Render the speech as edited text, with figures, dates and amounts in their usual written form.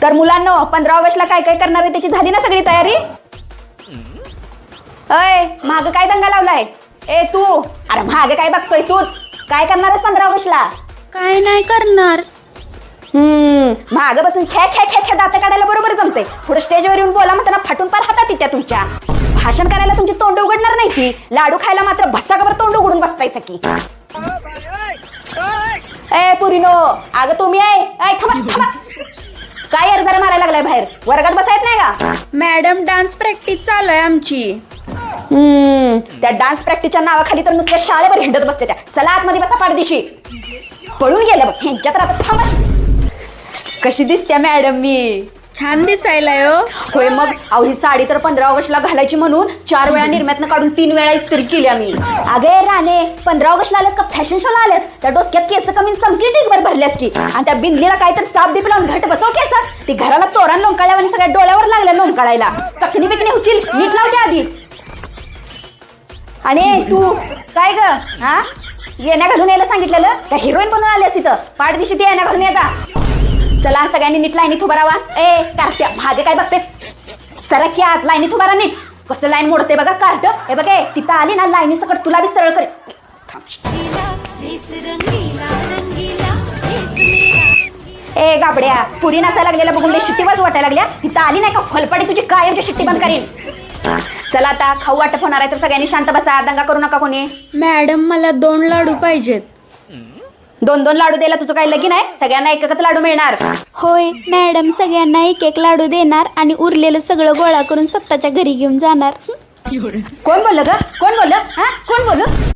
तर मुलांनो 15 ऑगस्टला काय काय करणार आहे त्याची झाली ना सगळी तयारी? अय माग काय दंगा लावलाय? ए तू, अरे माग काय बघतोय तूच? काय करणार आहेस 15 ऑगस्टला? काय नाही करणार. माग बसून खे खे खे खे दात काढायला बरोबर जमते. पुढे स्टेजवर येऊन बोला म्हणताना फाटून पार हातात येत्या तुमच्या. भाषण करायला तुमची तोंड उघडणार नाही ती. लाडू खायला मात्र भस्साकावर तोंड उघडून बसतायचं की. ए पुरीनो, अगं तुम्ही आहे. थांबा थांबा. काय अर्धारा मारायला लागलाय बाहेर? वर्गात बसायत नाही का? मॅडम डान्स प्रॅक्टिस चालू आहे आमची. त्या डान्स प्रॅक्टिसच्या नावाखाली तर नुसत्या शाळेवर हिंडत बसते त्या. चला आतमध्ये बसा पाडदिशी. पळून गेल्या बघ ह्यांच्यात. आता थांबा. कशी दिसत्या मॅडम मी? छान दिसायलाय हो. होय मग. अहो ही साडी तर 15 ऑगस्टला घालायची म्हणून 4 वेळा निर्म्यातनं काढून 3 वेळा इस्त्री केली आम्ही. अगे राणे, 15 ऑगस्टला आलेस का फॅशन शोला आलेस? त्या डोसक्यात केस कमी चमकी टिकभर भरल्यास की. आणि त्या बिंदलीला काय तर चाप बीप लावून घट बसव केसात. ती घराला तोरण लोंकाळ्या आणि सगळ्या डोळ्यावर लागल्या लोंकाळायला. चकनी बिकणी उचील नीट लावते आधी. आणि तू काय ग हा येण्या घालून यायला सांगितलेलं का हिरोईन बनून आलीस इथं? पाठदिशी ती येण्या घालून यायचा. चला सगळ्यांनी नीट लाईनीत उभा राहा. ए कार्ट्या मागे काय बघतेस? सरक की आत, लाईनीत उभा राहा नीट. कसं लाईन मोडते बघा कार्ट. हे बघे तिथं आली ना लाईनी सकट तुला बी सरळ करे. ए गाबड्या, पुरी नाचायला लागलेला बघून लय शिट्टी बाजू वाटायला लागल्या. तिथं आली नाही का फलपडी तुझी कायमची शिट्टी बंद करीन. चला आता खाऊ वाटप होणार आहे तर सगळ्यांनी शांत बसा. दंगा करू नका कोणी. मॅडम मला 2 लाडू पाहिजेत. 2-2 लाडू द्यायला तुझं काही लगीन आहे? सगळ्यांना एकच लाडू मिळणार. होय मॅडम, सगळ्यांना 1-1 लाडू देणार आणि उरलेलं सगळं गोळा करून स्वतःच्या घरी घेऊन जाणार. कोण बोललं ग? कोण बोललं? हा कोण बोललं?